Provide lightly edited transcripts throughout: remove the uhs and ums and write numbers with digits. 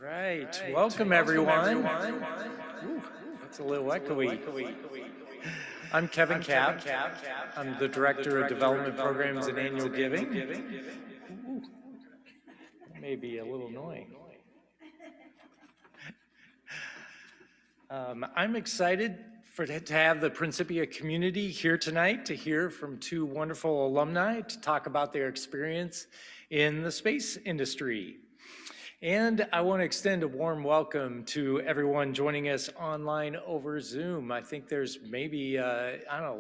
Right. Welcome, everyone. Ooh, that's a little echoey. I'm Kevin Kapp. I'm the Director of Development Programs and Annual Giving. Ooh, that may be a little annoying. I'm excited to have the Principia community here tonight to hear from two wonderful alumni to talk about their experience in the space industry. And I want to extend a warm welcome to everyone joining us online over Zoom. I think there's maybe,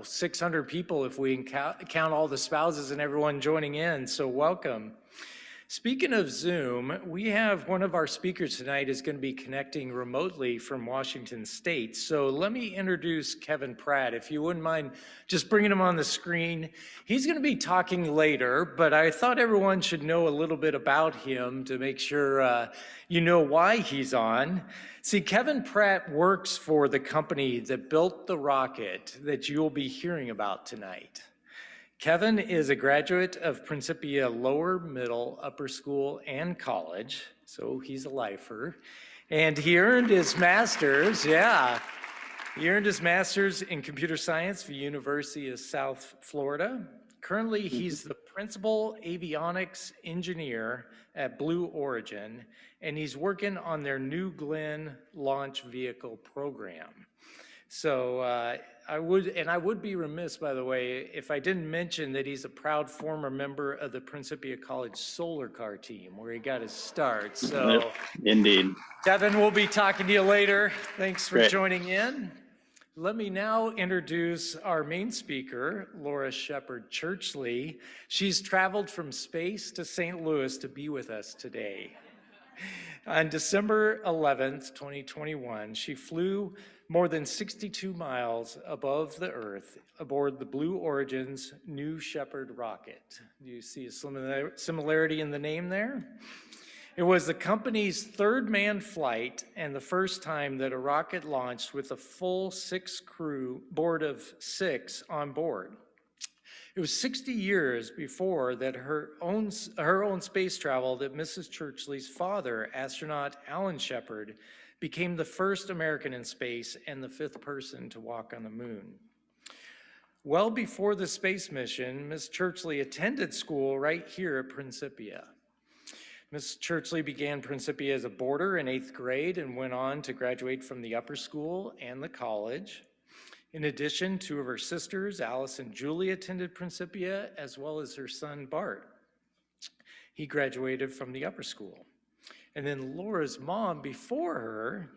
600 people if we count all the spouses and everyone joining in, so welcome. Speaking of Zoom, we have one of our speakers tonight is going to be connecting remotely from Washington State. So let me introduce Kevin Pratt, if you wouldn't mind just bringing him on the screen. He's going to be talking later, but I thought everyone should know a little bit about him to make sure you know why he's on. See, Kevin Pratt works for the company that built the rocket that you'll be hearing about tonight. Kevin is a graduate of Principia Lower, Middle, Upper School, and College, so he's a lifer. And he earned his master's, He earned his master's in computer science from the University of South Florida. Currently, he's the principal avionics engineer at Blue Origin, and he's working on their New Glenn launch vehicle program. So I would be remiss, by the way, if I didn't mention that he's a proud former member of the Principia College Solar Car team, where he got his start. So, indeed. Kevin, we'll be talking to you later. Thanks for joining in. Let me now introduce our main speaker, Laura Shepard Churchley. She's traveled from space to St. Louis to be with us today. On December 11th, 2021, she flew more than 62 miles above the Earth aboard the Blue Origin's New Shepard rocket. Do you see a similarity in the name there? It was the company's third manned flight and the first time that a rocket launched with a full board of six on board. It was 60 years before that her own space travel that Mrs. Churchley's father, astronaut Alan Shepard, became the first American in space and the fifth person to walk on the moon. Well before the space mission, Ms. Churchley attended school right here at Principia. Ms. Churchley began Principia as a boarder in 8th grade and went on to graduate from the upper school and the college. In addition, two of her sisters, Alice and Julie, attended Principia, as well as her son, Bart. He graduated from the upper school. And then Laura's mom before her,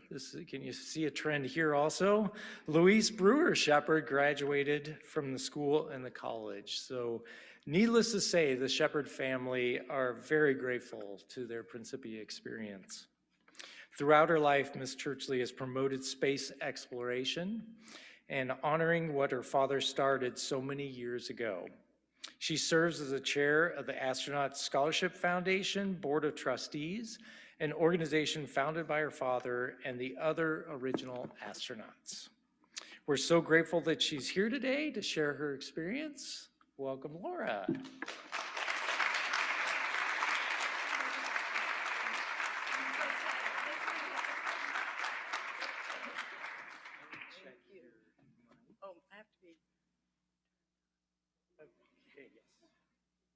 can you see a trend here also? Louise Brewer Shepard graduated from the school and the college. So needless to say, the Shepard family are very grateful to their Principia experience. Throughout her life, Ms. Churchley has promoted space exploration and honoring what her father started so many years ago. She serves as the chair of the Astronaut Scholarship Foundation Board of Trustees, an organization founded by her father and the other original astronauts. We're so grateful that she's here today to share her experience. Welcome, Laura.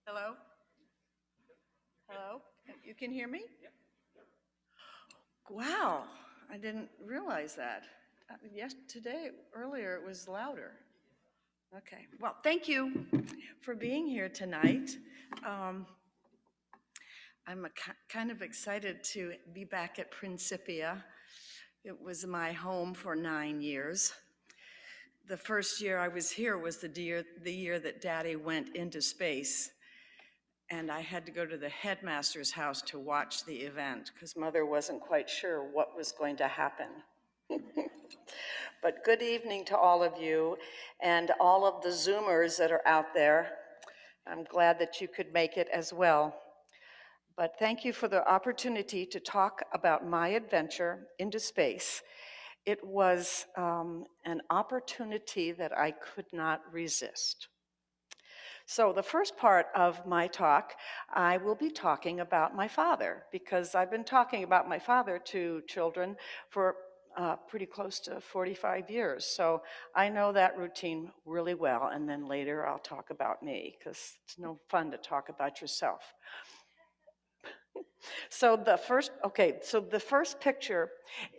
Hello? Hello? You can hear me? Wow, I didn't realize that. Earlier it was louder. Okay, well, thank you for being here tonight. I'm kind of excited to be back at Principia. It was my home for 9 years. The first year I was here was the year that Daddy went into space. And I had to go to the headmaster's house to watch the event because Mother wasn't quite sure what was going to happen. But good evening to all of you and all of the Zoomers that are out there. I'm glad that you could make it as well. But thank you for the opportunity to talk about my adventure into space. It was an opportunity that I could not resist. So the first part of my talk, I will be talking about my father, because I've been talking about my father to children for pretty close to 45 years. So I know that routine really well, and then later I'll talk about me, because it's no fun to talk about yourself. So the first picture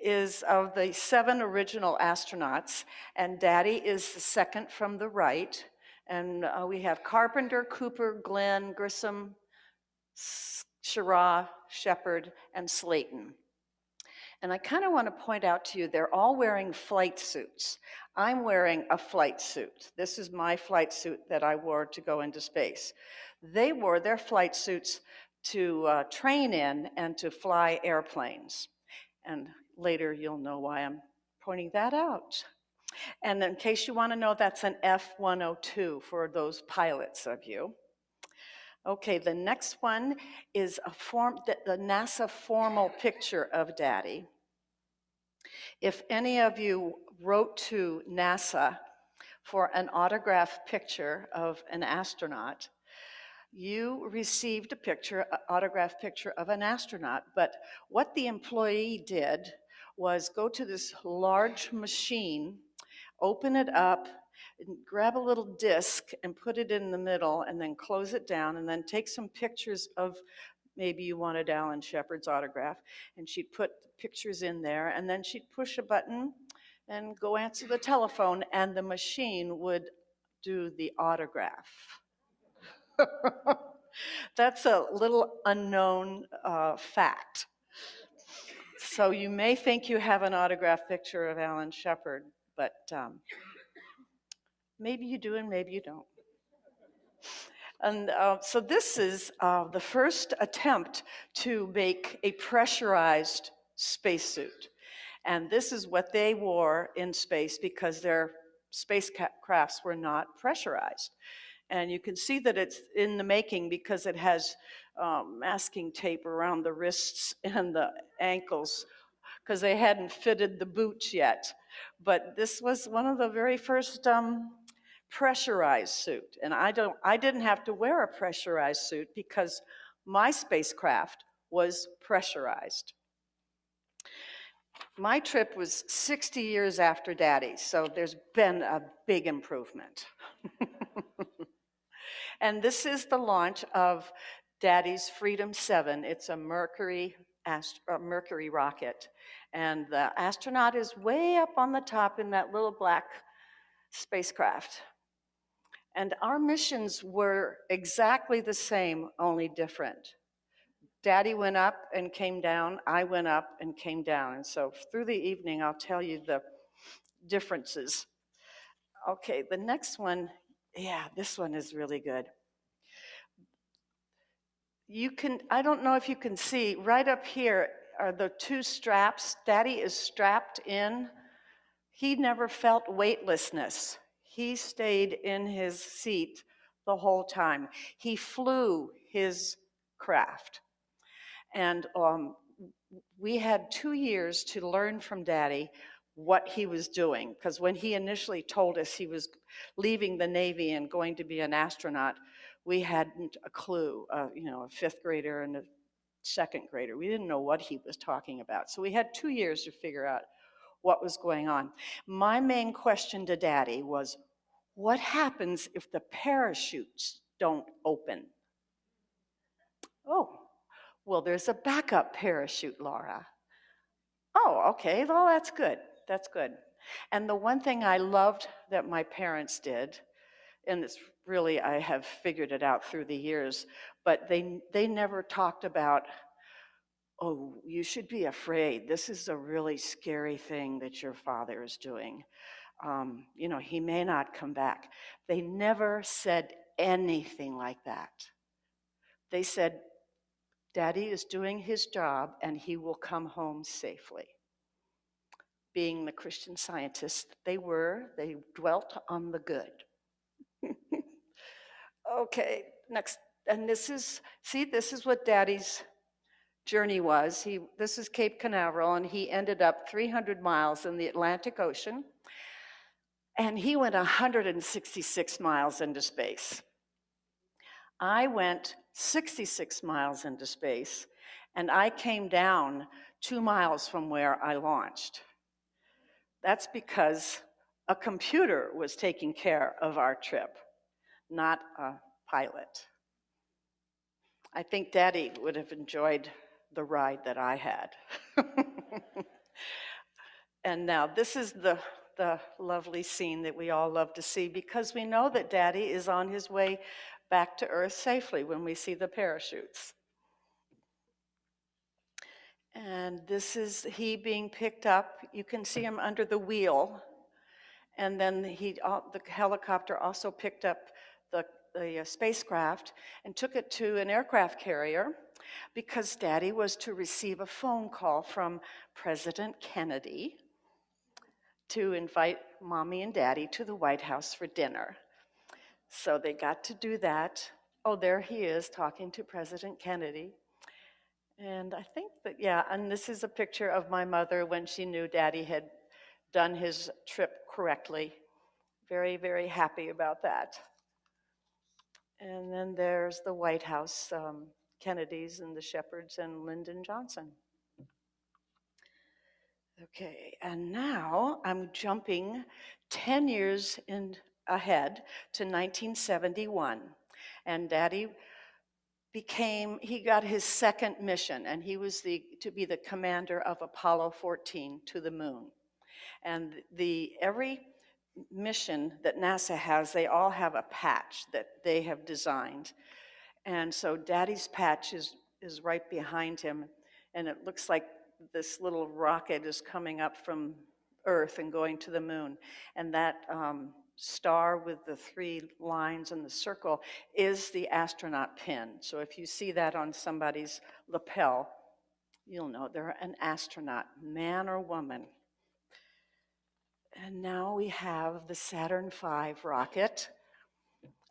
is of the 7 original astronauts, and Daddy is the second from the right. And we have Carpenter, Cooper, Glenn, Grissom, Schirra, Shepard, and Slayton. And I kind of want to point out to you, they're all wearing flight suits. I'm wearing a flight suit. This is my flight suit that I wore to go into space. They wore their flight suits to train in and to fly airplanes. And later you'll know why I'm pointing that out. And in case you want to know, that's an F-102 for those pilots of you. Okay, the next one is the NASA formal picture of Daddy. If any of you wrote to NASA for an autographed picture of an astronaut, you received an autographed picture of an astronaut. But what the employee did was go to this large machine, open it up, and grab a little disc and put it in the middle, and then close it down, and then take some pictures of, maybe you wanted Alan Shepard's autograph, and she'd put pictures in there, and then she'd push a button and go answer the telephone, and the machine would do the autograph. That's a little unknown fact. So you may think you have an autographed picture of Alan Shepard, but maybe you do and maybe you don't. And so this is the first attempt to make a pressurized spacesuit. And this is what they wore in space because their spacecrafts were not pressurized. And you can see that it's in the making because it has masking tape around the wrists and the ankles because they hadn't fitted the boots yet. But this was one of the very first pressurized suit. And I didn't have to wear a pressurized suit because my spacecraft was pressurized. My trip was 60 years after Daddy's, so there's been a big improvement. And this is the launch of Daddy's Freedom 7. It's a Mercury rocket. And the astronaut is way up on the top in that little black spacecraft. And our missions were exactly the same, only different. Daddy went up and came down, I went up and came down. And so through the evening, I'll tell you the differences. Okay, the next one, yeah, this one is really good. I don't know if you can see, right up here are the 2 straps. Daddy is strapped in. He never felt weightlessness. He stayed in his seat the whole time. He flew his craft. And we had 2 years to learn from Daddy what he was doing, because when he initially told us he was leaving the Navy and going to be an astronaut, we hadn't a clue, a 5th grader and a 2nd grader. We didn't know what he was talking about. So we had 2 years to figure out what was going on. My main question to Daddy was, what happens if the parachutes don't open? Oh, well, there's a backup parachute, Laura. Oh, okay, well, that's good. That's good. And the one thing I loved that my parents did, and it's really, I have figured it out through the years, but they never talked about, oh, you should be afraid. This is a really scary thing that your father is doing. He may not come back. They never said anything like that. They said, Daddy is doing his job and he will come home safely. Being the Christian scientists they dwelt on the good. Okay, next. And this is what Daddy's journey was. This is Cape Canaveral, and he ended up 300 miles in the Atlantic Ocean, and he went 166 miles into space. I went 66 miles into space, and I came down 2 miles from where I launched. That's because a computer was taking care of our trip, not a pilot. I think Daddy would have enjoyed the ride that I had. And now this is the lovely scene that we all love to see, because we know that Daddy is on his way back to Earth safely when we see the parachutes. And this is he being picked up. You can see him under the wheel. And then the helicopter also picked up the spacecraft and took it to an aircraft carrier, because Daddy was to receive a phone call from President Kennedy to invite Mommy and Daddy to the White House for dinner. So they got to do that. Oh, there he is talking to President Kennedy. And I think that, yeah, and this is a picture of my mother when she knew Daddy had done his trip correctly. Very, very happy about that. And then there's the White House, Kennedys and the Shepards and Lyndon Johnson. Okay, and now I'm jumping 10 years ahead to 1971. And Daddy he got his second mission, and he was to be the commander of Apollo 14 to the moon. And every mission that NASA has, they all have a patch that they have designed. And so Daddy's patch is right behind him, and it looks like this little rocket is coming up from Earth and going to the moon. And that star with the 3 lines and the circle is the astronaut pin. So if you see that on somebody's lapel, you'll know they're an astronaut, man or woman. And now we have the Saturn V rocket.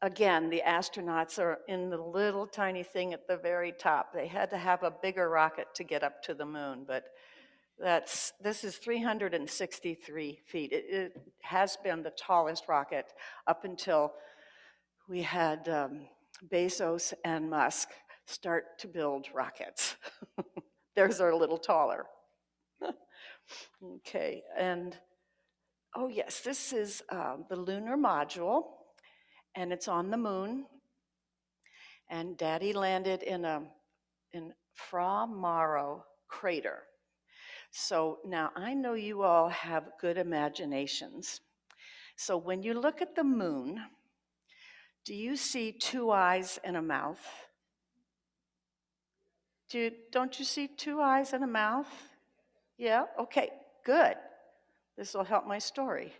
Again, the astronauts are in the little tiny thing at the very top. They had to have a bigger rocket to get up to the moon, but this is 363 feet. It has been the tallest rocket up until we had Bezos and Musk start to build rockets. Theirs are a little taller. Okay, and oh yes, this is the Lunar Module, and it's on the moon. And Daddy landed in Fra Mauro crater. So now I know you all have good imaginations. So when you look at the moon, do you see 2 eyes and a mouth? Don't you see 2 eyes and a mouth? Yeah? Okay, good. This will help my story.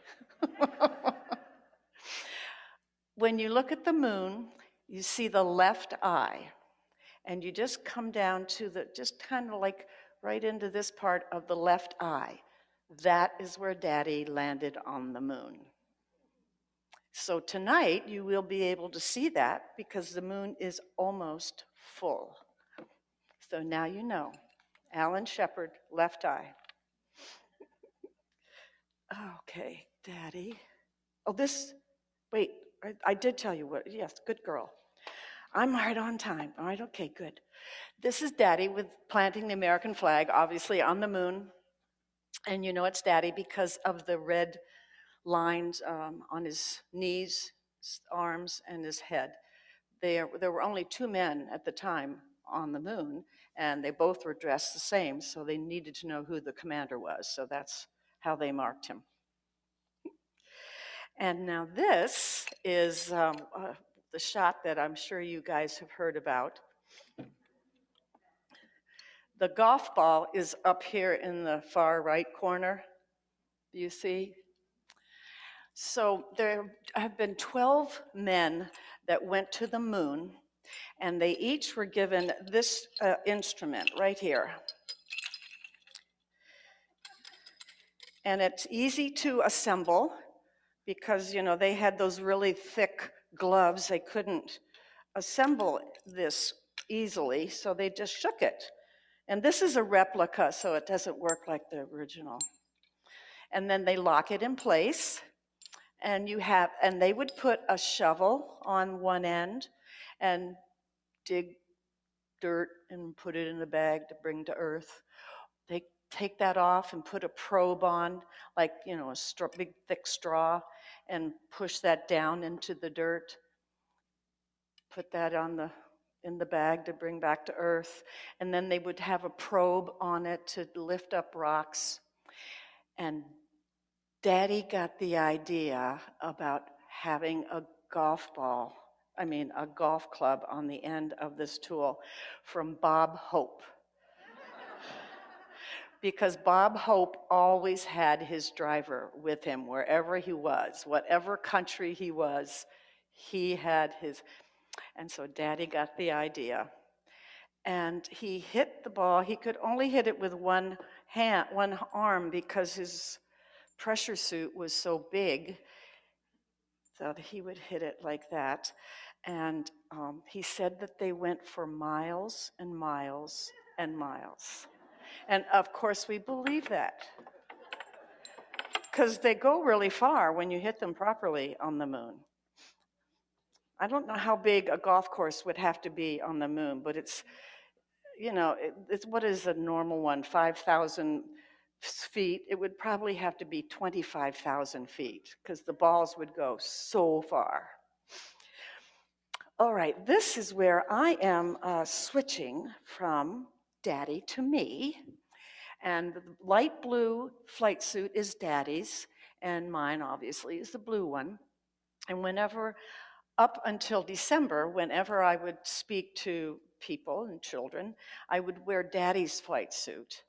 When you look at the moon, you see the left eye, and you just come down to just kind of like right into this part of the left eye. That is where Daddy landed on the moon. So tonight, you will be able to see that because the moon is almost full. So now you know. Alan Shepard, left eye. Okay, Daddy. Oh, wait, I did tell you what, yes, good girl. I'm right on time. All right, okay, good. This is Daddy with planting the American flag, obviously on the moon. And you know it's Daddy because of the red lines on his knees, his arms, and his head. There were only 2 men at the time on the moon, and they both were dressed the same, so they needed to know who the commander was, so that's how they marked him. And now this is the shot that I'm sure you guys have heard about. The golf ball is up here in the far right corner. Do you see? So there have been 12 men that went to the moon, and they each were given this instrument right here. And it's easy to assemble because, you know, they had those really thick gloves. They couldn't assemble this easily, so they just shook it. And this is a replica, so it doesn't work like the original. And then they lock it in place, and they would put a shovel on one end, and dig dirt and put it in a bag to bring to Earth. They take that off and put a probe on, like, a big thick straw, and push that down into the dirt. Put that in the bag to bring back to Earth. And then they would have a probe on it to lift up rocks. And Daddy got the idea about having a golf club on the end of this tool from Bob Hope. Because Bob Hope always had his driver with him wherever he was, whatever country he was, he had his. And so Daddy got the idea. And he hit the ball. He could only hit it with one arm, because his pressure suit was so big. So he would hit it like that. And he said that they went for miles and miles and miles. And of course, we believe that, because they go really far when you hit them properly on the moon. I don't know how big a golf course would have to be on the moon, but it's what is a normal one, 5,000 feet? It would probably have to be 25,000 feet, because the balls would go so far. All right, this is where I am switching from Daddy to me. And the light blue flight suit is Daddy's, and mine obviously is the blue one. And up until December, whenever I would speak to people and children, I would wear Daddy's flight suit.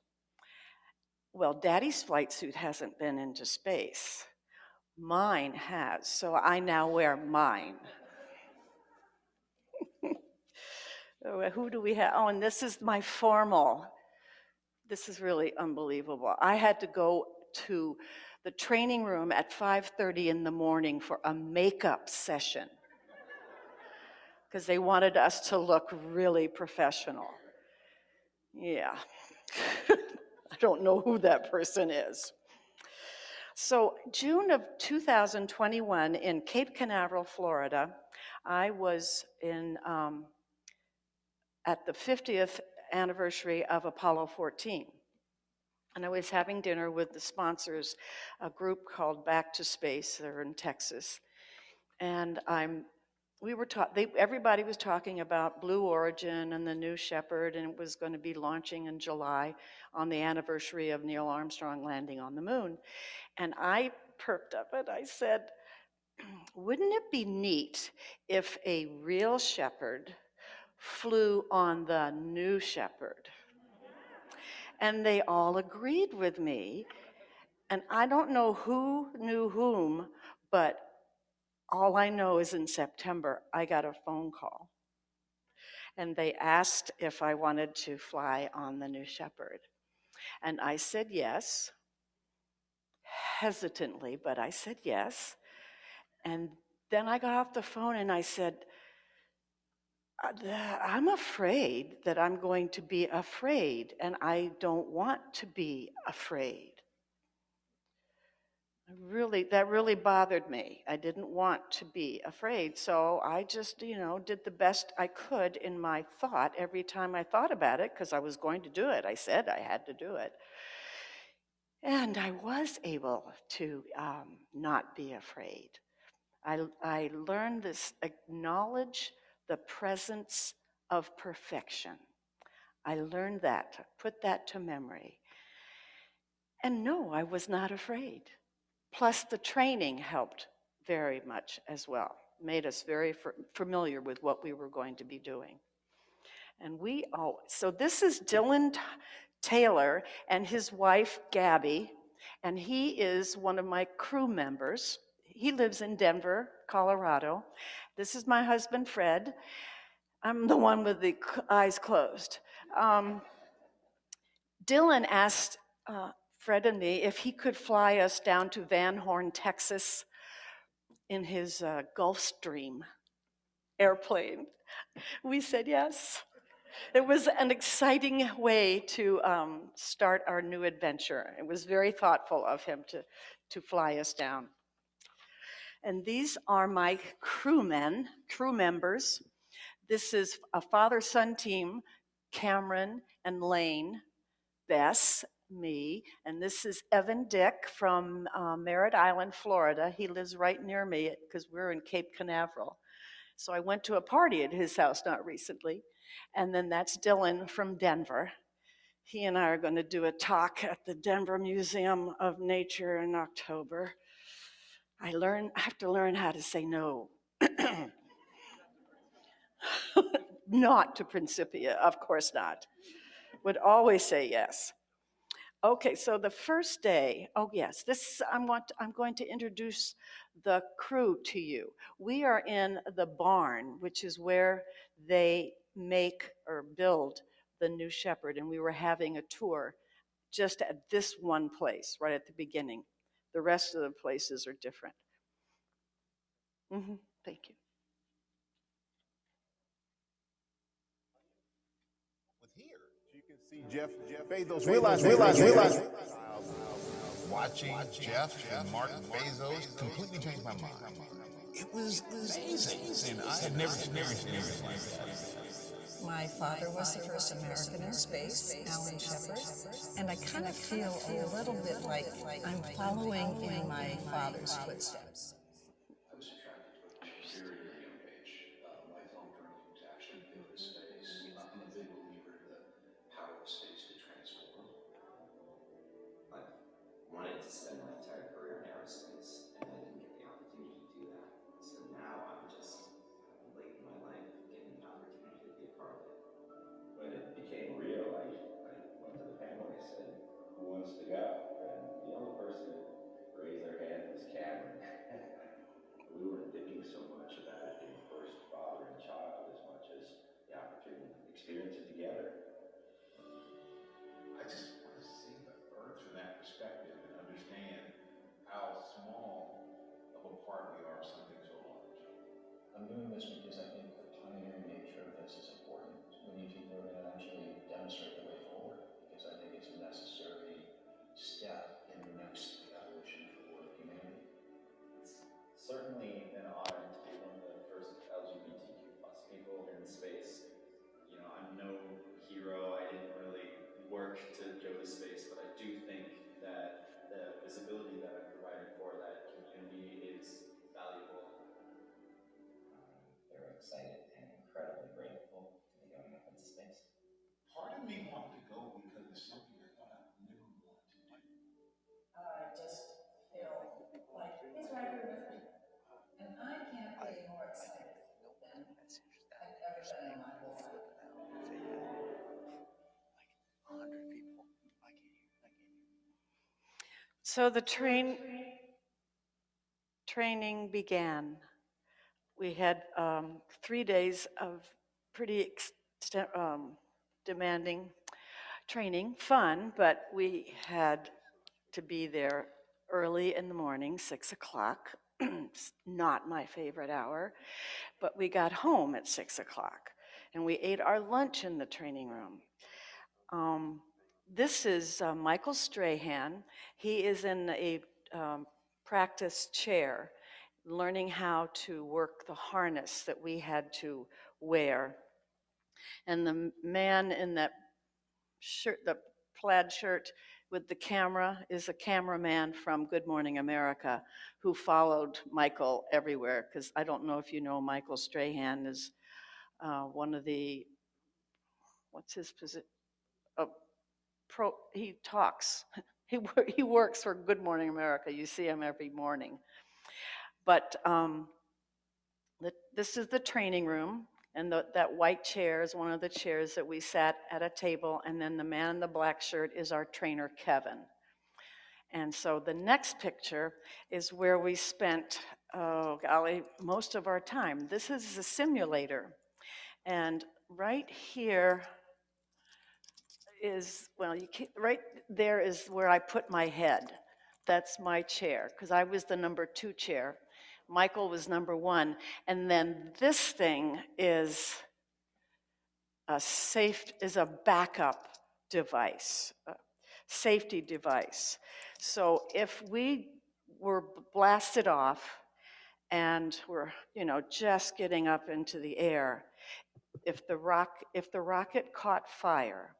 Well, Daddy's flight suit hasn't been into space. Mine has, so I now wear mine. Who do we have? Oh, and this is my formal. This is really unbelievable. I had to go to the training room at 5:30 in the morning for a makeup session, because they wanted us to look really professional. Yeah. I don't know who that person is. So June of 2021 in Cape Canaveral, Florida, I was at the 50th anniversary of Apollo 14. And I was having dinner with the sponsors, a group called Back to Space. They're in Texas. And everybody was talking about Blue Origin and the new Shepard, and it was going to be launching in July on the anniversary of Neil Armstrong landing on the moon. And I perked up and I said, wouldn't it be neat if a real Shepard flew on the new Shepard? And they all agreed with me. And I don't know who knew whom, but all I know is in September, I got a phone call. And they asked if I wanted to fly on the new Shepard. And I said yes, hesitantly, but I said yes. And then I got off the phone and I said, I'm afraid that I'm going to be afraid, and I don't want to be afraid. That really bothered me. I didn't want to be afraid, so I just, did the best I could in my thought every time I thought about it, because I was going to do it. I said I had to do it. And I was able to not be afraid. I learned this: acknowledge the presence of perfection. I learned that, put that to memory. And no, I was not afraid. Plus, the training helped very much as well, made us very familiar with what we were going to be doing. And so this is Dylan Taylor and his wife, Gabby, and he is one of my crew members. He lives in Denver, Colorado. This is my husband, Fred. I'm the one with the eyes closed. Dylan asked Fred and me if he could fly us down to Van Horn, Texas in his Gulfstream airplane. We said yes. It was an exciting way to start our new adventure. It was very thoughtful of him to fly us down. And these are my crew members. This is a father-son team, Cameron and Lane, Bess, me, and this is Evan Dick from Merritt Island, Florida. He lives right near me because we're in Cape Canaveral. So I went to a party at his house not recently. And then that's Dylan from Denver. He and I are going to do a talk at the Denver Museum of Nature in October. I have to learn how to say no. Not to Principia, of course not. Would always say yes. Okay, so the first day, oh yes, I'm going to introduce the crew to you. We are in the barn, which is where they make or build the new Shepard, and we were having a tour just at this one place right at the beginning. The rest of the places are different. Thank you. You can see Jeff Bezos realize. Watching Jeff and Mark Bezos completely changed my mind. It was amazing, and I had never experienced anything like that. My father was the first American in space, Alan Shepard, and I kind of feel a little bit like I'm following in my father's footsteps. I was attracted to it from a very, very young age. My film dream was actually to go to space. I'm a big believer in the power of space to transform. I've wanted to spend my entire career in aerospace, and I didn't get the opportunity to do that. So now I'm just late in my life getting the opportunity to be a part of it. When it became real, I went to the panel and I said, "Who wants to go?" And the only person that raised their hand was Cameron. We weren't thinking so much about it being first father and child as much as the opportunity to experience it together. I just want to see the Earth from that perspective and understand how small of a part we are of something so large. I'm doing this because I think the pioneering nature of this is important. We need people who are going to actually demonstrate the way forward, because I think it's a necessary step in the next evolution for humanity. It's certainly an honor to be one of the first LGBTQ plus people in space. You know, I'm no hero. I didn't really work to go to space, but I do think that the visibility that I'm providing for that community is valuable. Very excited and incredibly grateful to be going up into space. Part of me wanted to go because it's something I thought I would never want to do. I just feel like he's right here with me. And I can't be more excited than I've ever been in my whole life. So the training began. We had 3 days of pretty demanding training, fun, but we had to be there early in the morning, 6 o'clock. It's not my favorite hour, but we got home at 6 o'clock and we ate our lunch in the training room. This is Michael Strahan. He is in a practice chair, learning how to work the harness that we had to wear. And the man in that shirt, the plaid shirt with the camera, is a cameraman from Good Morning America who followed Michael everywhere, because I don't know if you know Michael Strahan is one of the, what's his position? He talks. He works for Good Morning America. You see him every morning. But this is the training room, and that white chair is one of the chairs that we sat at a table, and then the man in the black shirt is our trainer, Kevin. And so the next picture is where we spent, oh golly, most of our time. This is a simulator, and right here is, well, right there is where I put my head. That's my chair, because I was the number 2 chair. Michael was number 1. And then this thing is a backup device, a safety device. So if we were blasted off and we're, just getting up into the air, if the rocket caught fire,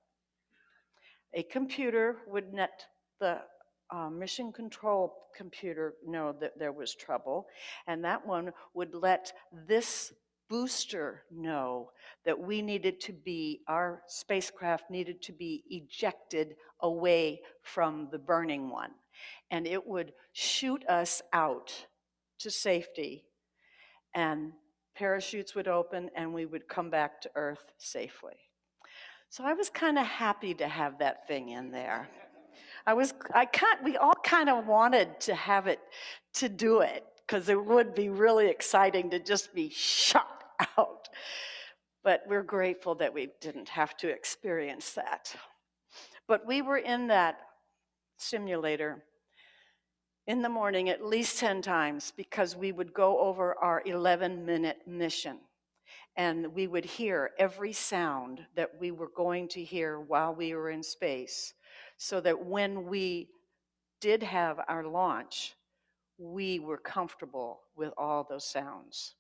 a computer would let the mission control computer know that there was trouble, and that one would let this booster know that our spacecraft needed to be ejected away from the burning one. And it would shoot us out to safety, and parachutes would open and we would come back to Earth safely. So I was kind of happy to have that thing in there. We all kind of wanted to have it, to do it, because it would be really exciting to just be shot out. But we're grateful that we didn't have to experience that. But we were in that simulator in the morning at least 10 times, because we would go over our 11-minute mission. And we would hear every sound that we were going to hear while we were in space, so that when we did have our launch, we were comfortable with all those sounds.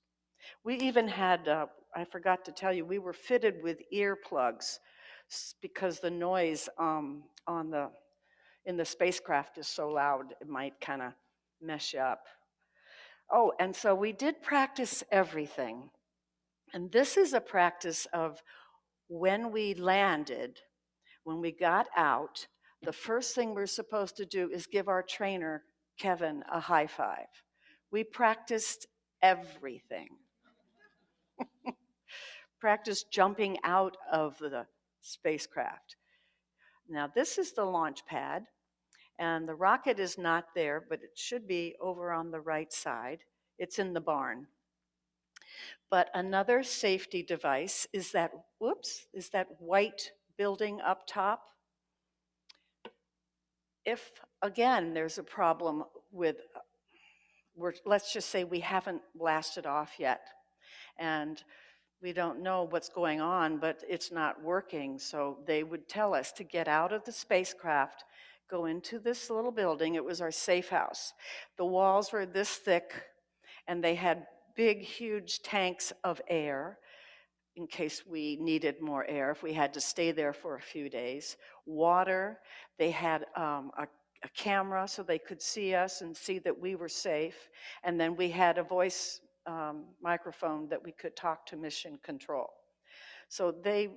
We even had, I forgot to tell you, we were fitted with earplugs because the noise in the spacecraft is so loud, it might kind of mess you up. Oh, and so we did practice everything. And this is a practice of when we landed, when we got out, the first thing we're supposed to do is give our trainer, Kevin, a high five. We practiced everything. Practiced jumping out of the spacecraft. Now, this is the launch pad, and the rocket is not there, but it should be over on the right side. It's in the barn. But another safety device is that white building up top. If, again, there's a problem with, let's just say we haven't blasted off yet, and we don't know what's going on, but it's not working, so they would tell us to get out of the spacecraft, go into this little building. It was our safe house. The walls were this thick, and they had big, huge tanks of air in case we needed more air, if we had to stay there for a few days. Water, they had a camera so they could see us and see that we were safe. And then we had a voice microphone that we could talk to mission control. So they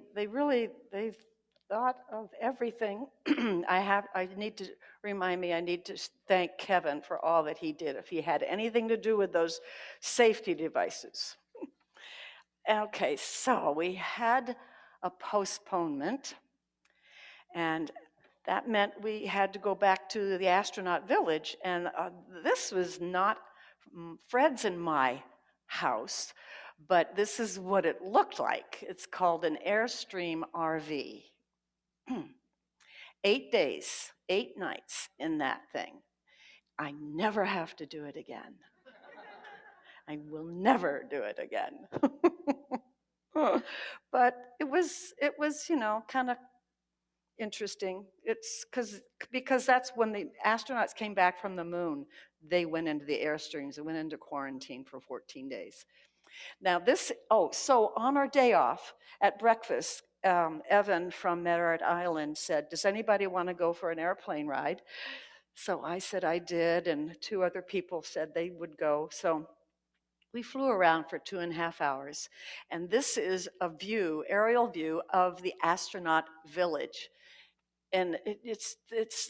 thought of everything. I need to thank Kevin for all that he did, if he had anything to do with those safety devices. Okay, so we had a postponement, and that meant we had to go back to the astronaut village, and this was not Fred's and my house, but this is what it looked like. It's called an Airstream RV. 8 days, 8 nights in that thing. I never have to do it again. I will never do it again. But it was, kind of interesting. It's because that's when the astronauts came back from the moon, they went into the Airstreams and went into quarantine for 14 days. Now so on our day off at breakfast, Evan from Merritt Island said, "Does anybody want to go for an airplane ride?" So I said I did, and 2 other people said they would go. So we flew around for 2.5 hours, and this is a aerial view of the astronaut village. And it's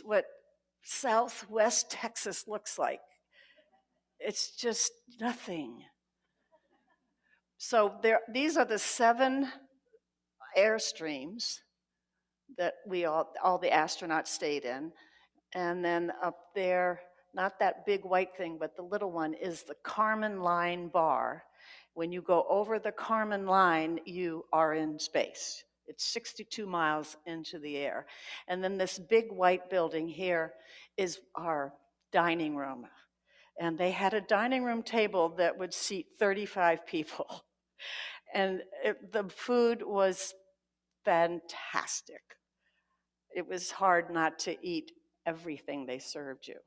what Southwest Texas looks like. It's just nothing. So these are the 7 Airstreams that all the astronauts stayed in. And then up there, not that big white thing, but the little one, is the Kármán line bar. When you go over the Kármán line, you are in space. It's 62 miles into the air. And then this big white building here is our dining room. And they had a dining room table that would seat 35 people. And the food was fantastic. It was hard not to eat everything they served you.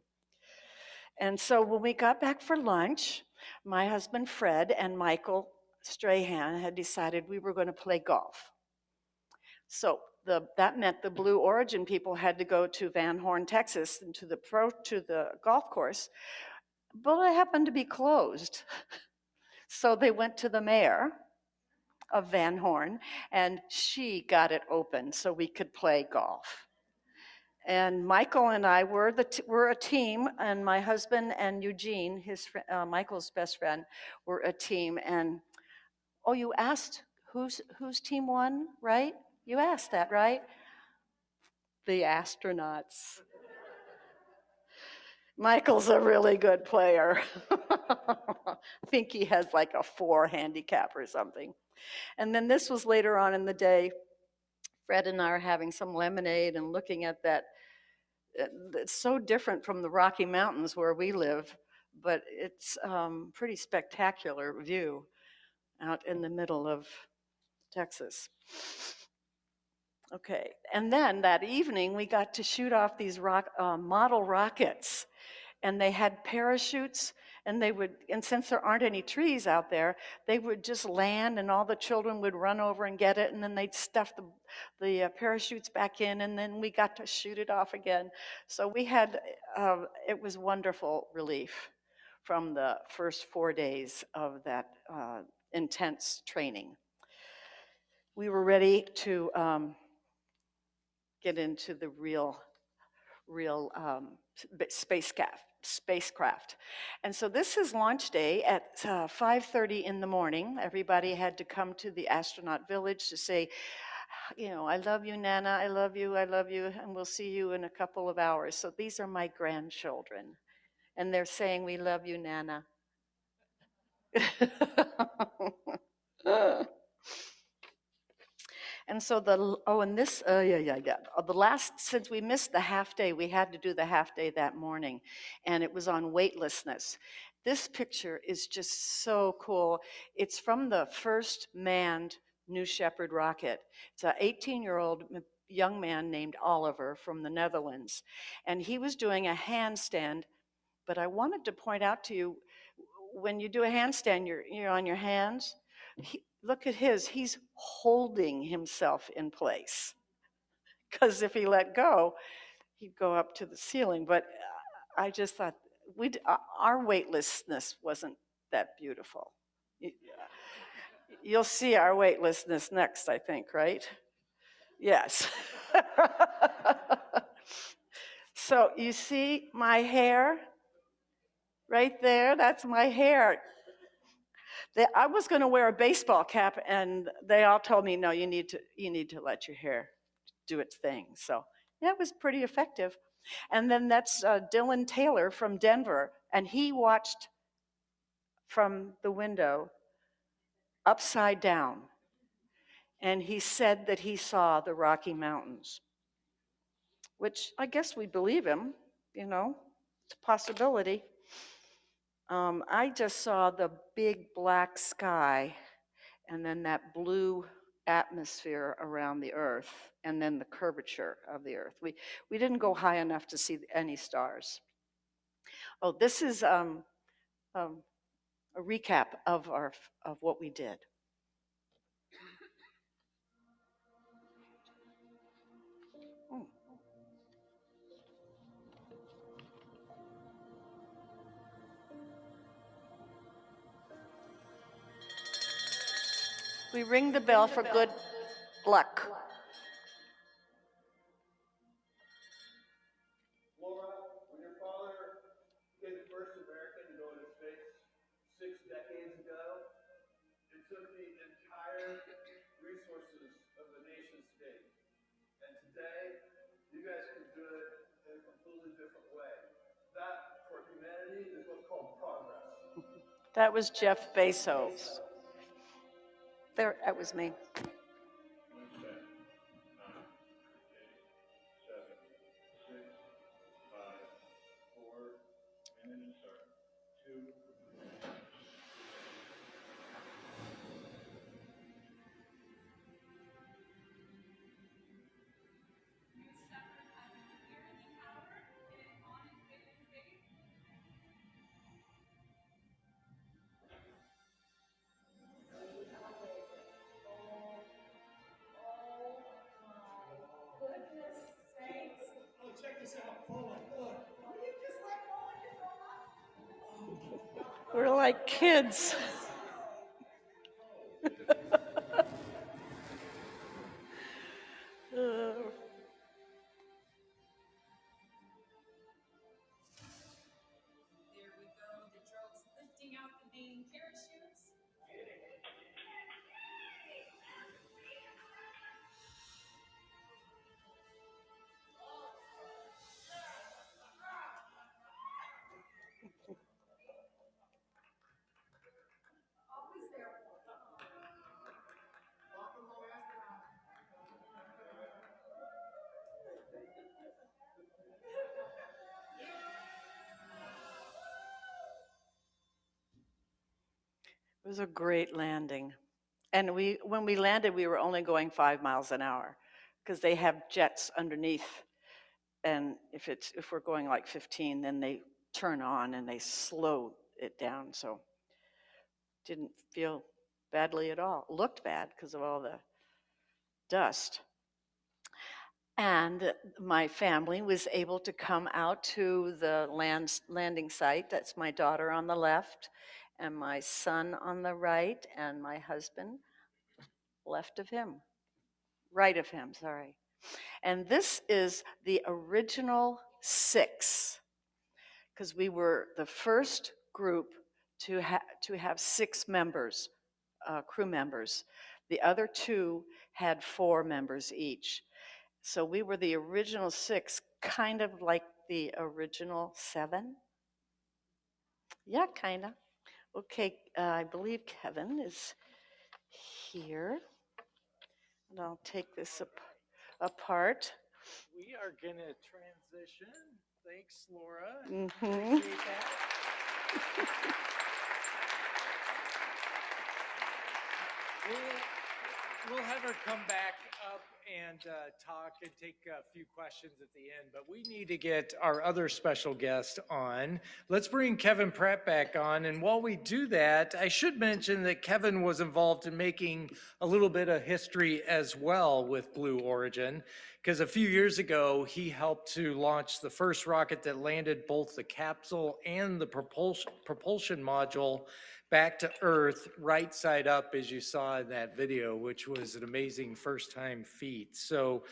And so when we got back for lunch, my husband Fred and Michael Strahan had decided we were going to play golf. So that meant the Blue Origin people had to go to Van Horn, Texas, and to the golf course. But it happened to be closed. So they went to the mayor of Van Horn, and she got it open so we could play golf. And Michael and I were a team, and my husband and Eugene, Michael's best friend, were a team. And oh, you asked whose team won, right? You asked that, right? The astronauts. Michael's a really good player. I think he has like a 4 handicap or something. And then this was later on in the day. Fred and I are having some lemonade and looking at that. It's so different from the Rocky Mountains where we live, but it's pretty spectacular view out in the middle of Texas. Okay, and then that evening we got to shoot off these model rockets, and they had parachutes, and since there aren't any trees out there, they would just land, and all the children would run over and get it, and then they'd stuff the parachutes back in, and then we got to shoot it off again. So we had, it was wonderful relief from the first 4 days of that intense training. We were ready to get into the real spacecraft. And so this is launch day at 5:30 in the morning. Everybody had to come to the astronaut village to say, I love you, Nana, I love you, and we'll see you in a couple of hours. So these are my grandchildren, and they're saying, we love you, Nana. And so since we missed the half day, we had to do the half day that morning, and it was on weightlessness. This picture is just so cool. It's from the first manned New Shepard rocket. It's an 18-year-old young man named Oliver from the Netherlands, and he was doing a handstand, but I wanted to point out to you, when you do a handstand, you're on your hands. Look at he's holding himself in place. Because if he let go, he'd go up to the ceiling. But I just thought, our weightlessness wasn't that beautiful. You'll see our weightlessness next, I think, right? Yes. So you see my hair right there? That's my hair. I was going to wear a baseball cap, and they all told me, no, you need to let your hair do its thing. So yeah, it was pretty effective. And then that's Dylan Taylor from Denver, and he watched from the window upside down, and he said that he saw the Rocky Mountains, which I guess we believe him, it's a possibility. I just saw the big black sky and then that blue atmosphere around the Earth, and then the curvature of the Earth. We didn't go high enough to see any stars. Oh, this is a recap of what we did. We ring the bell for good luck. Laura, when your father became the first American to go into space 6 decades ago, it took the entire resources of the nation state. And today, you guys can do it in a completely different way. That, for humanity, is what's called progress. That was Jeff Bezos. There, that was me. 10, 9, 8, 7, 6, 5, 4, minutes start, 2. like kids. There we go. The drone's lifting out the main parachutes. It was a great landing. And when we landed, we were only going 5 miles an hour because they have jets underneath. And if we're going like 15, then they turn on and they slow it down. So didn't feel badly at all. Looked bad because of all the dust. And my family was able to come out to the landing site. That's my daughter on the left, and my son on the right, and my husband left of him, right of him, sorry. And this is the original 6, because we were the first group to have 6 members, crew members. The other 2 had 4 members each. So we were the original 6, kind of like the original 7. Yeah, kind of. Okay, I believe Kevin is here. And I'll take this apart. We are going to transition. Thanks, Laura. Mm-hmm. Appreciate that. We'll have her come back up and talk and take a few questions at the end, but we need to get our other special guest on. Let's bring Kevin Pratt back on, and while we do that, I should mention that Kevin was involved in making a little bit of history as well with Blue Origin, because a few years ago, he helped to launch the first rocket that landed both the capsule and the propulsion module back to Earth, right side up, as you saw in that video, which was an amazing first-time feat. So,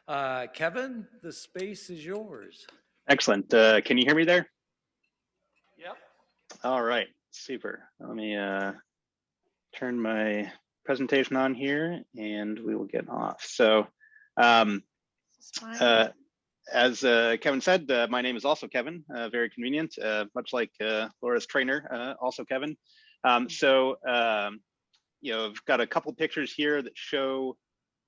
Kevin, the space is yours. Excellent. Can you hear me there? Yep. All right, super. Let me turn my presentation on here, and we will get off. So, as Kevin said, my name is also Kevin, very convenient, much like Laura's trainer, also Kevin. You know, I've got a couple pictures here that show,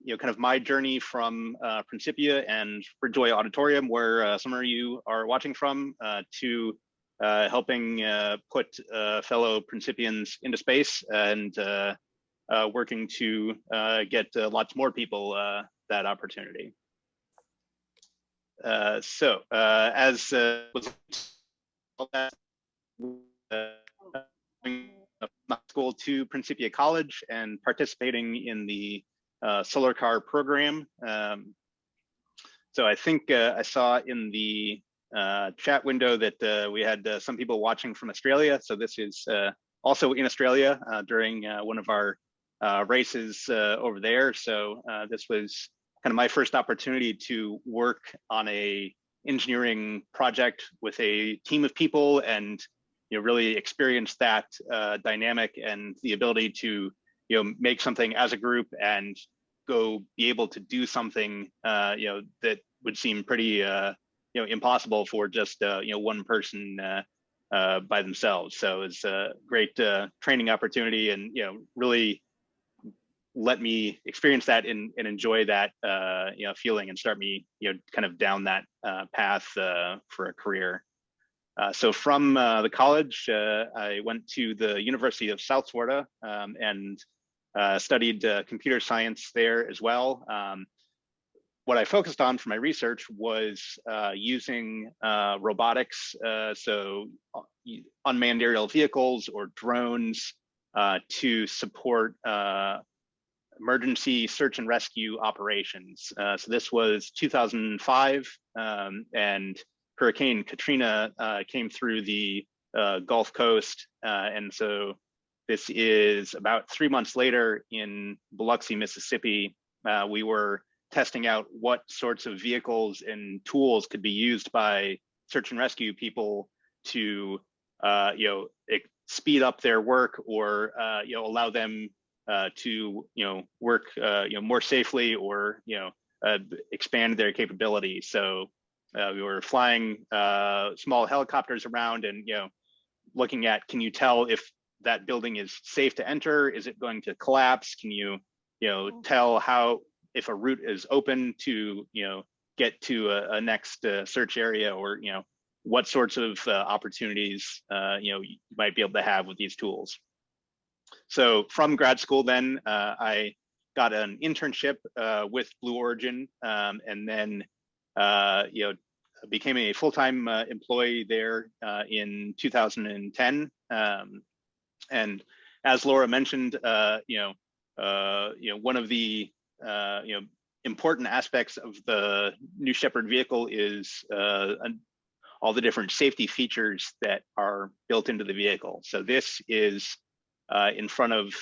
you know, kind of my journey from Principia and Bridgewater Auditorium, where some of you are watching from, to helping put fellow Principians into space and working to get lots more people that opportunity. As was school to Principia College and participating in the solar car program. So I think I saw in the chat window that we had some people watching from Australia. So this is also in Australia during one of our races over there. So this was kind of my first opportunity to work on a engineering project with a team of people and, you know, really experience that dynamic and the ability to, you know, make something as a group and go be able to do something, you know, that would seem pretty, you know, impossible for just, you know, one person by themselves. So it's a great training opportunity, and, you know, really let me experience that and enjoy that, you know, feeling, and start me, you know, kind of down that path for a career. So from the college, I went to the University of South Florida and studied computer science there as well. What I focused on for my research was using robotics, so unmanned aerial vehicles or drones to support emergency search and rescue operations. So this was 2005, and Hurricane Katrina came through the Gulf Coast. And so this is about 3 months later in Biloxi, Mississippi. We were testing out what sorts of vehicles and tools could be used by search and rescue people to speed up their work, or allow them to work more safely, or expand their capabilities. So we were flying small helicopters around and looking at, can you tell if that building is safe to enter? Is it going to collapse? Can you tell how, if a route is open to get to a next search area, or what sorts of opportunities you might be able to have with these tools. So from grad school, then I got an internship with Blue Origin, and then became a full-time employee there in 2010. And as Laura mentioned, one of the important aspects of the New Shepard vehicle is all the different safety features that are built into the vehicle. So this is in front of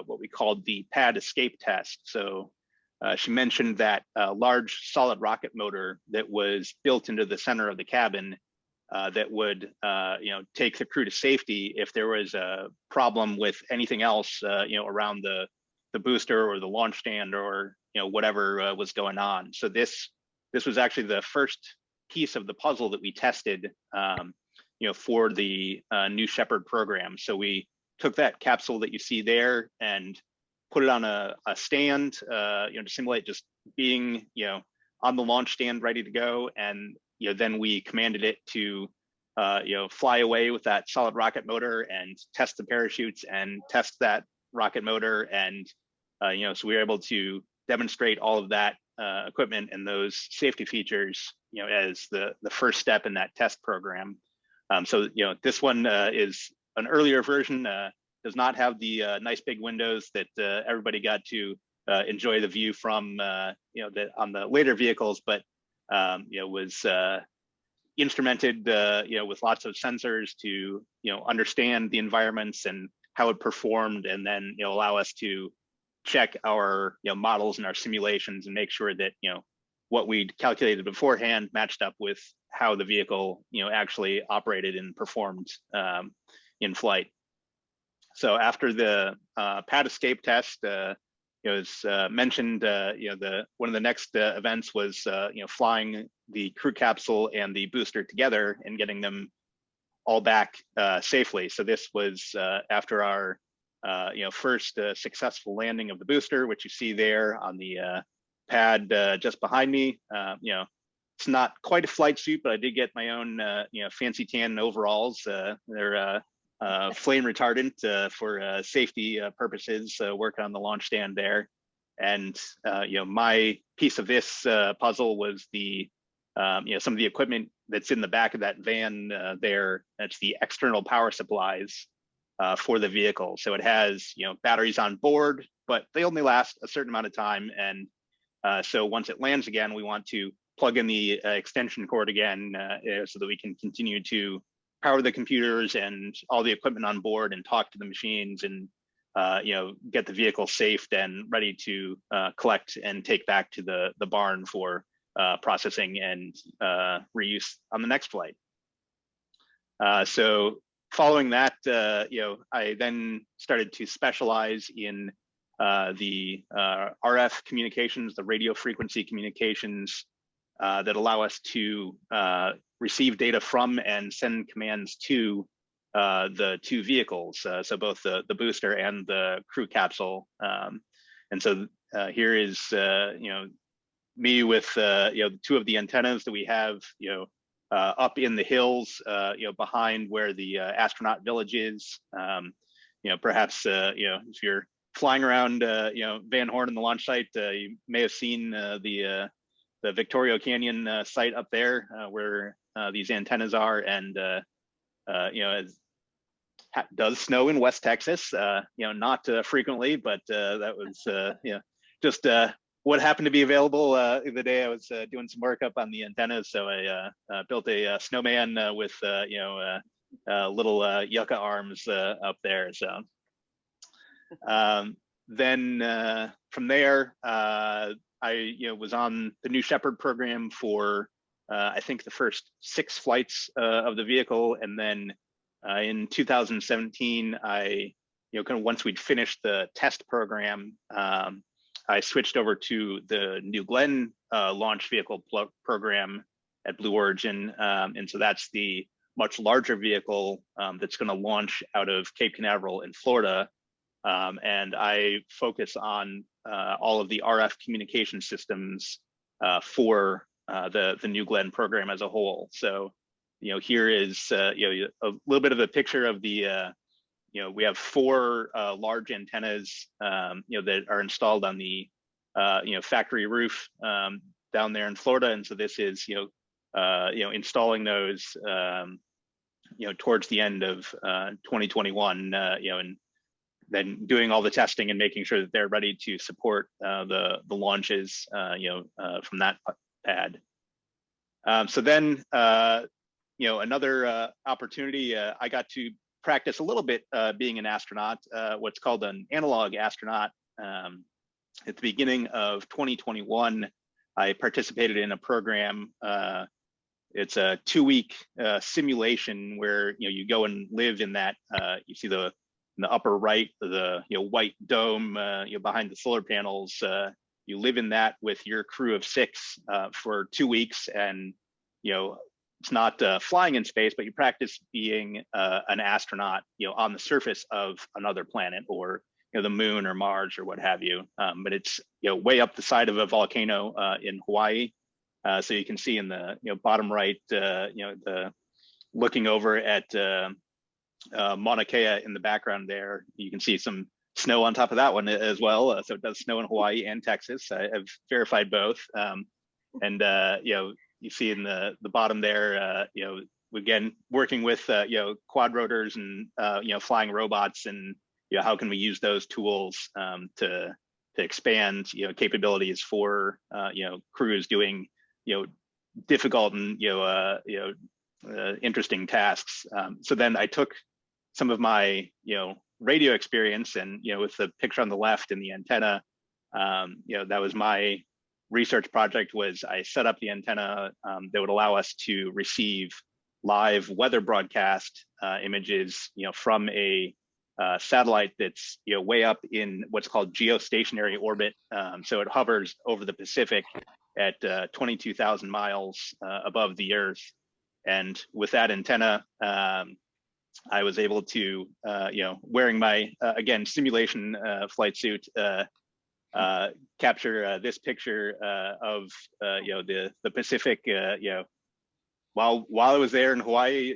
what we called the pad escape test. So she mentioned that large solid rocket motor that was built into the center of the cabin that would take the crew to safety if there was a problem with anything else around the booster or the launch stand, or whatever was going on. So this was actually the first piece of the puzzle that we tested for the New Shepard program. So we took that capsule that you see there and put it on a stand to simulate just being on the launch stand ready to go, and then we commanded it to fly away with that solid rocket motor and test the parachutes and test that rocket motor. And so we were able to demonstrate all of that equipment and those safety features as the first step in that test program. So this one is an earlier version, does not have the nice big windows that everybody got to enjoy the view from on the later vehicles, but was instrumented with lots of sensors to understand the environments and how it performed, and then allow us to check our models and our simulations and make sure that what we'd calculated beforehand matched up with how the vehicle actually operated and performed in flight. So after the pad escape test, as mentioned, one of the next events was flying the crew capsule and the booster together and getting them all back safely. So this was after our first successful landing of the booster, which you see there on the pad just behind me. It's not quite a flight suit, but I did get my own fancy tan overalls. They're flame retardant for safety purposes, working on the launch stand there. And my piece of this puzzle was the some of the equipment that's in the back of that van there. That's the external power supplies for the vehicle. So it has batteries on board, but they only last a certain amount of time. And so once it lands again, we want to plug in the extension cord again so that we can continue to power the computers and all the equipment on board and talk to the machines and get the vehicle safe and ready to collect and take back to the barn for processing and reuse on the next flight. So following that, I then started to specialize in the RF communications, the radio frequency communications that allow us to receive data from and send commands to the two vehicles, so both the booster and the crew capsule. And so here is me with two of the antennas that we have up in the hills behind where the astronaut village is. Perhaps if you're flying around Van Horn in the launch site, you may have seen the Victoria Canyon site up there where these antennas are. And it does snow in West Texas, not frequently, but that was just what happened to be available the day I was doing some work up on the antennas. So I built a snowman with little yucca arms up there. So then from there, I was on the new Shepard program for I think the first 6 flights of the vehicle, and then in 2017, I kind of once we'd finished the test program, I switched over to the New Glenn launch vehicle program at Blue Origin, and so that's the much larger vehicle that's going to launch out of Cape Canaveral in Florida. And I focus on all of the RF communication systems for the New Glenn program as a whole. So, here is a little bit of a picture of the we have 4 large antennas that are installed on the factory roof down there in Florida, and so this is installing those towards the end of 2021, and then doing all the testing and making sure that they're ready to support the launches from that pad. So then another opportunity, I got to practice a little bit being an astronaut, what's called an analog astronaut. At the beginning of 2021, I participated in a program. It's a 2-week simulation where you go and live in that. You see in the upper right, the white dome behind the solar panels. You live in that with your crew of 6 for 2 weeks, and it's not flying in space, but you practice being an astronaut, on the surface of another planet, or the moon or Mars or what have you. But it's way up the side of a volcano in Hawaii. So you can see in the bottom right, the looking over at Mauna Kea in the background there. You can see some snow on top of that one as well. So it does snow in Hawaii and Texas. I've verified both. And you see in the bottom there, again working with quad rotors and flying robots, and how can we use those tools to expand capabilities for crews doing difficult and interesting tasks. So then I took some of my radio experience, and with the picture on the left and the antenna, that was my research project. Was I set up the antenna that would allow us to receive live weather broadcast images from a satellite that's way up in what's called geostationary orbit. So it hovers over the Pacific at 22,000 miles above the Earth. And with that antenna, I was able to, wearing my, again, simulation flight suit, capture this picture of, the Pacific, while I was there in Hawaii,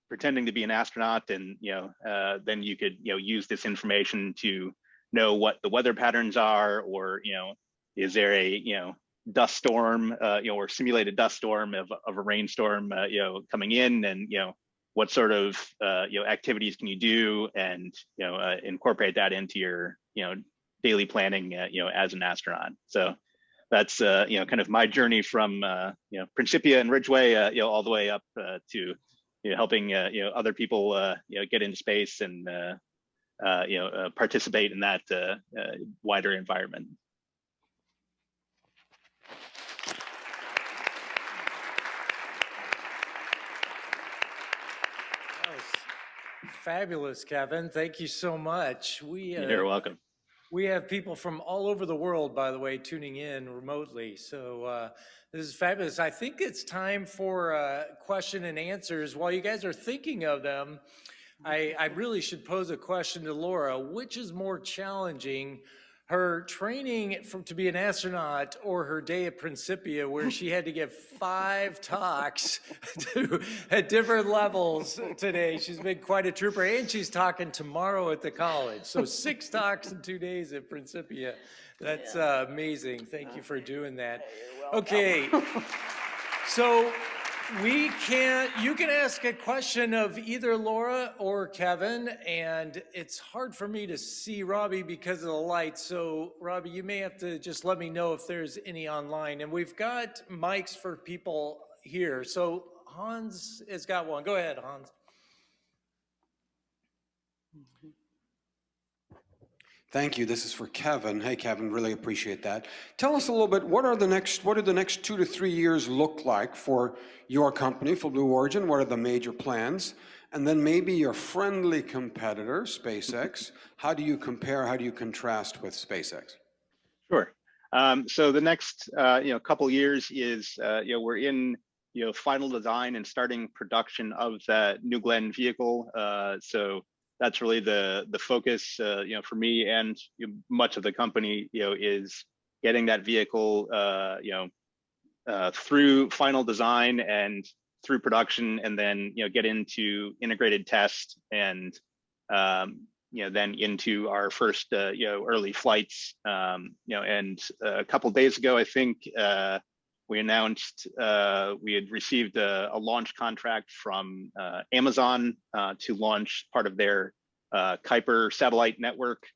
pretending to be an astronaut. And, then you could, use this information to know what the weather patterns are, or, is there a, dust storm, or simulated dust storm of a rainstorm, coming in, and, what sort of, activities can you do, and, incorporate that into your, daily planning, as an astronaut. So that's, kind of my journey from, Principia and Ridgeway, all the way up to, helping, other people, get into space and, participate in that wider environment. Fabulous, Kevin. Thank you so much. You're welcome. We have people from all over the world, by the way, tuning in remotely. So this is fabulous. I think it's time for question and answers. While you guys are thinking of them, I really should pose a question to Laura. Which is more challenging, her training to be an astronaut, or her day at Principia, where she had to give 5 talks at different levels today? She's been quite a trooper, and she's talking tomorrow at the college. So 6 talks in 2 days at Principia. That's amazing. Thank you for doing that. Okay, so you can ask a question of either Laura or Kevin, and it's hard for me to see Robbie because of the light. So Robbie, you may have to just let me know if there's any online. And we've got mics for people here. So Hans has got one. Go ahead, Hans. Thank you. This is for Kevin. Hey, Kevin, really appreciate that. Tell us a little bit, what do the next 2 to 3 years look like for your company, for Blue Origin? What are the major plans? And then maybe your friendly competitor, SpaceX. How do you compare, how do you contrast with SpaceX? Sure. So the next couple years is we're in final design and starting production of that New Glenn vehicle. So that's really the focus for me and much of the company is getting that vehicle through final design and through production, and then get into integrated test and then into our first early flights. And a couple days ago, I think we announced we had received a launch contract from Amazon to launch part of their Kuiper satellite network.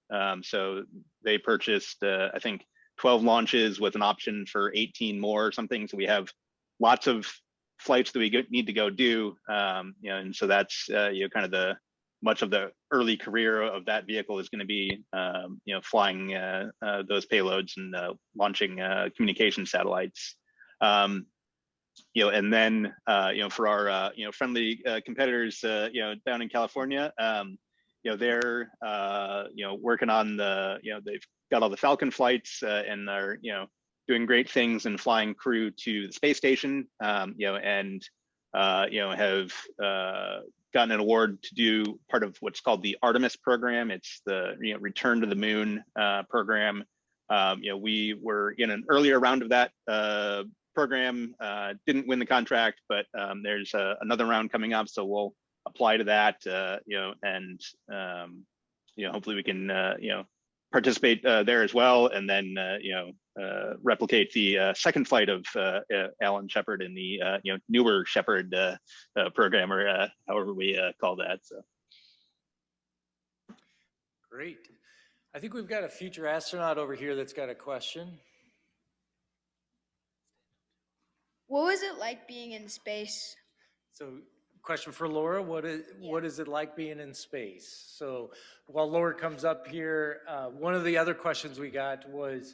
So they purchased, I think, 12 launches with an option for 18 more or something. So we have lots of flights that we need to go do. And so that's kind of much of the early career of that vehicle is going to be flying those payloads and launching communication satellites. And then for our friendly competitors down in California, they're working on they've got all the Falcon flights and are doing great things and flying crew to the space station, and have gotten an award to do part of what's called the Artemis program. It's the Return to the Moon program. We were in an earlier round of that program, didn't win the contract, but there's another round coming up, so we'll apply to that, and hopefully we can participate there as well, and then replicate the second flight of Alan Shepard in the newer Shepard program, or however we call that. So great. I think we've got a future astronaut over here that's got a question. What was it like being in space? So, question for Laura, what is it like being in space? So while Laura comes up here, one of the other questions we got was,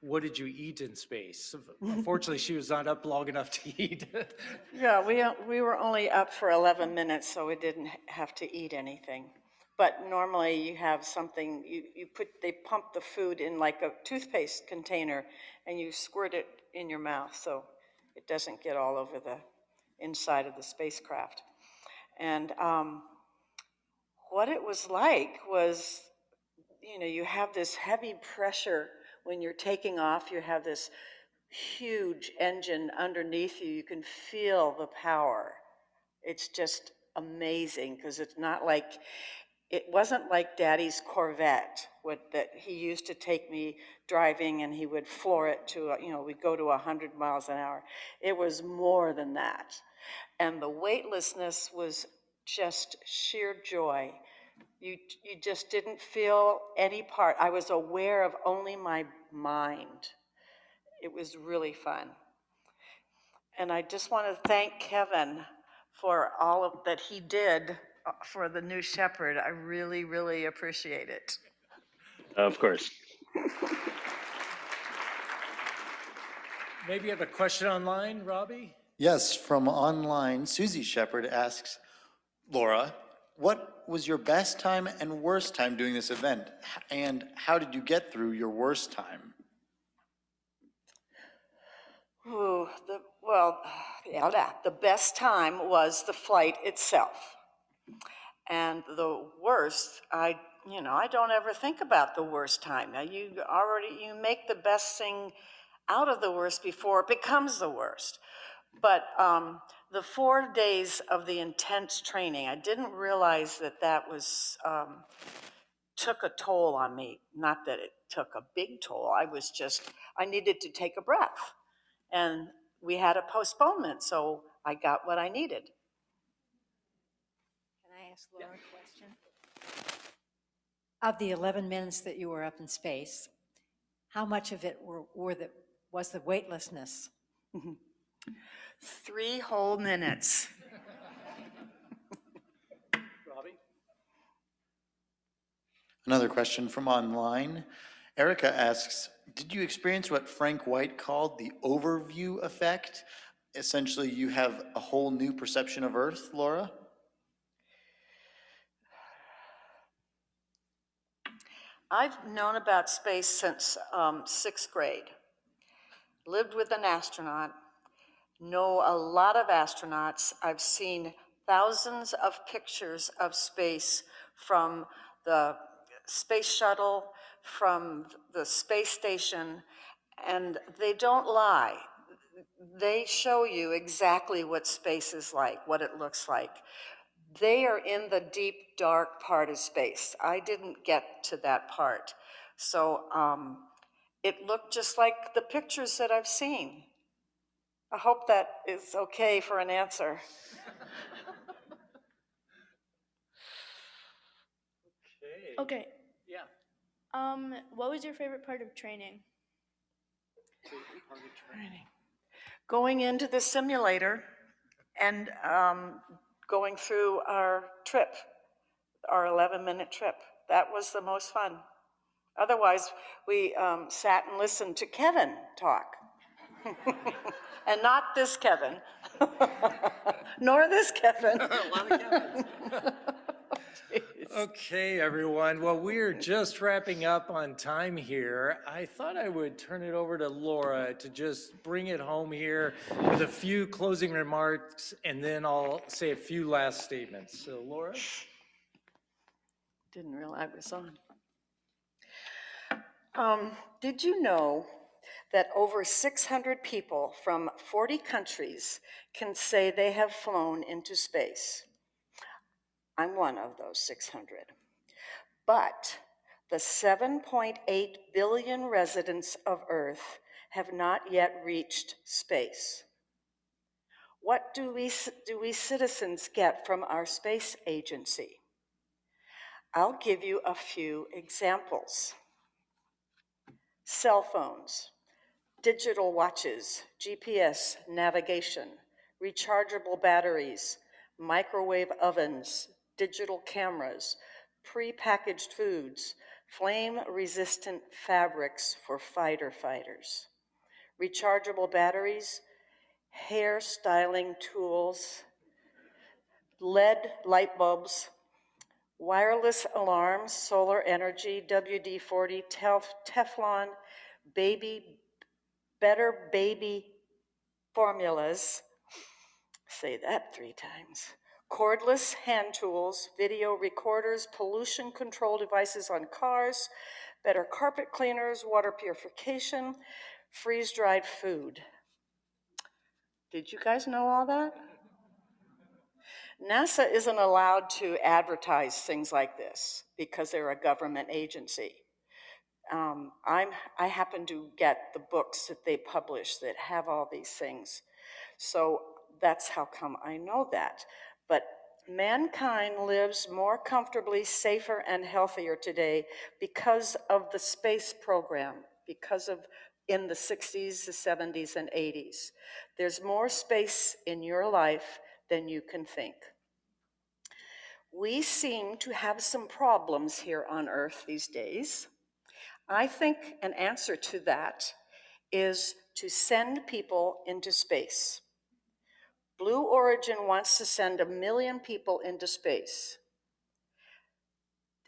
what did you eat in space? Unfortunately, she was not up long enough to eat. Yeah, we were only up for 11 minutes, so we didn't have to eat anything. But normally you have something, they pump the food in like a toothpaste container and you squirt it in your mouth so it doesn't get all over the inside of the spacecraft. And what it was like was, you have this heavy pressure when you're taking off. You have this huge engine underneath you. You can feel the power. It's just amazing because it wasn't like Daddy's Corvette that he used to take me driving and he would floor it to, we'd go to 100 miles an hour. It was more than that. And the weightlessness was just sheer joy. You just didn't feel any part. I was aware of only my mind. It was really fun. And I just want to thank Kevin for all of that he did for the new Shepard. I really, really appreciate it. of course. Maybe you have a question online, Robbie? Yes, from online, Susie Shepard asks, Laura, what was your best time and worst time doing this event? And how did you get through your worst time? Ooh, the best time was the flight itself. And the worst, I don't ever think about the worst time. Now you make the best thing out of the worst before it becomes the worst. But the 4 days of the intense training, I didn't realize that was, took a toll on me. Not that it took a big toll, I needed to take a breath. And we had a postponement, so I got what I needed. Can I ask Laura a question? Of the 11 minutes that you were up in space, how much of it was the weightlessness? 3 whole minutes. Robbie? Another question from online. Erica asks, did you experience what Frank White called the overview effect? Essentially, you have a whole new perception of Earth, Laura? I've known about space since sixth grade. Lived with an astronaut, know a lot of astronauts. I've seen thousands of pictures of space from the space shuttle, from the space station, and they don't lie. They show you exactly what space is like, what it looks like. They are in the deep, dark part of space. I didn't get to that part. So it looked just like the pictures that I've seen. I hope that is okay for an answer. Okay. Yeah. What was your favorite part of training? Going into the simulator and going through our trip, our 11-minute trip. That was the most fun. Otherwise, we sat and listened to Kevin talk. And not this Kevin, nor this Kevin. Okay, everyone. Well, we're just wrapping up on time here. I thought I would turn it over to Laura to just bring it home here with a few closing remarks, and then I'll say a few last statements. So, Laura? Didn't realize I was on. Did you know that over 600 people from 40 countries can say they have flown into space? I'm one of those 600. But the 7.8 billion residents of Earth have not yet reached space. What do we citizens get from our space agency? I'll give you a few examples. Cell phones, digital watches, GPS navigation, rechargeable batteries, microwave ovens, digital cameras, pre-packaged foods, flame-resistant fabrics for fighter fighters, rechargeable batteries, hair styling tools, LED light bulbs, wireless alarms, solar energy, WD-40, Teflon, better baby formulas, say that 3 times, cordless hand tools, video recorders, pollution control devices on cars, better carpet cleaners, water purification, freeze-dried food. Did you guys know all that? NASA isn't allowed to advertise things like this because they're a government agency. I happen to get the books that they publish that have all these things. So that's how come I know that. But mankind lives more comfortably, safer, and healthier today because of the space program, because of in the 60s, the 70s, and 80s. There's more space in your life than you can think. We seem to have some problems here on Earth these days. I think an answer to that is to send people into space. Blue Origin wants to send 1 million people into space.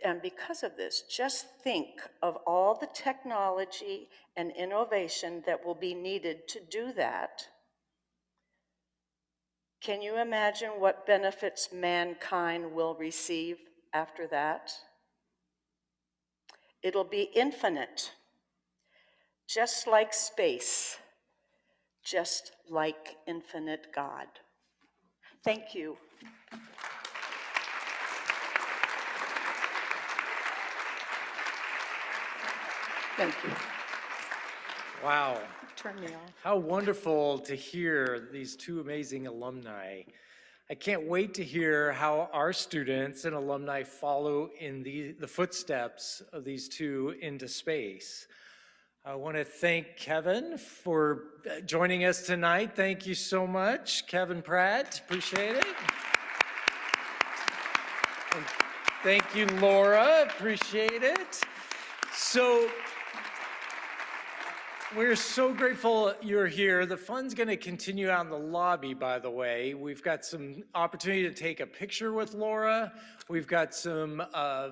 And because of this, just think of all the technology and innovation that will be needed to do that. Can you imagine what benefits mankind will receive after that? It'll be infinite, just like space, just like infinite God. Thank you. Thank you. Wow. Turn me off. How wonderful to hear these 2 amazing alumni. I can't wait to hear how our students and alumni follow in the footsteps of these 2 into space. I want to thank Kevin for joining us tonight. Thank you so much, Kevin Pratt. Appreciate it. Thank you, Laura. Appreciate it. So we're so grateful you're here. The fun's going to continue out in the lobby, by the way. We've got some opportunity to take a picture with Laura. We've got some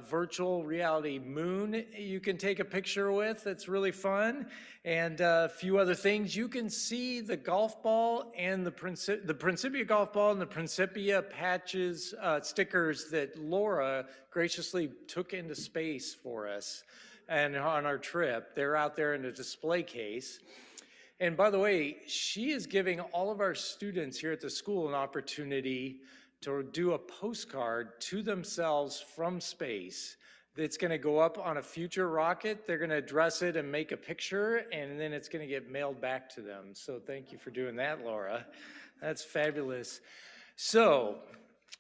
virtual reality moon you can take a picture with. That's really fun. And a few other things. You can see the golf ball and the Principia golf ball and the Principia patches, stickers that Laura graciously took into space for us. And on our trip, they're out there in a display case. And by the way, she is giving all of our students here at the school an opportunity to do a postcard to themselves from space that's going to go up on a future rocket. They're going to address it and make a picture, and then it's going to get mailed back to them. So thank you for doing that, Laura. That's fabulous. So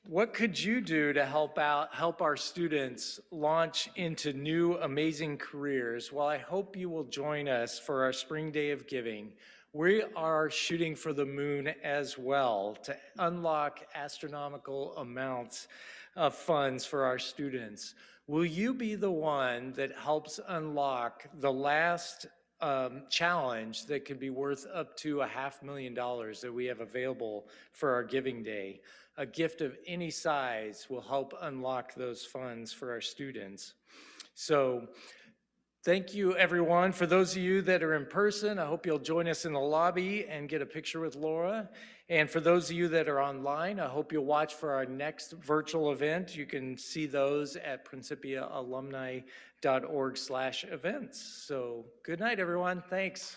what could you do to help our students launch into new amazing careers? Well, I hope you will join us for our Spring Day of Giving. We are shooting for the moon as well to unlock astronomical amounts of funds for our students. Will you be the one that helps unlock the last challenge that could be worth up to $500,000 that we have available for our Giving Day? A gift of any size will help unlock those funds for our students. So thank you, everyone. For those of you that are in person, I hope you'll join us in the lobby and get a picture with Laura. And for those of you that are online, I hope you'll watch for our next virtual event. You can see those at principiaalumni.org/events. So good night, everyone. Thanks.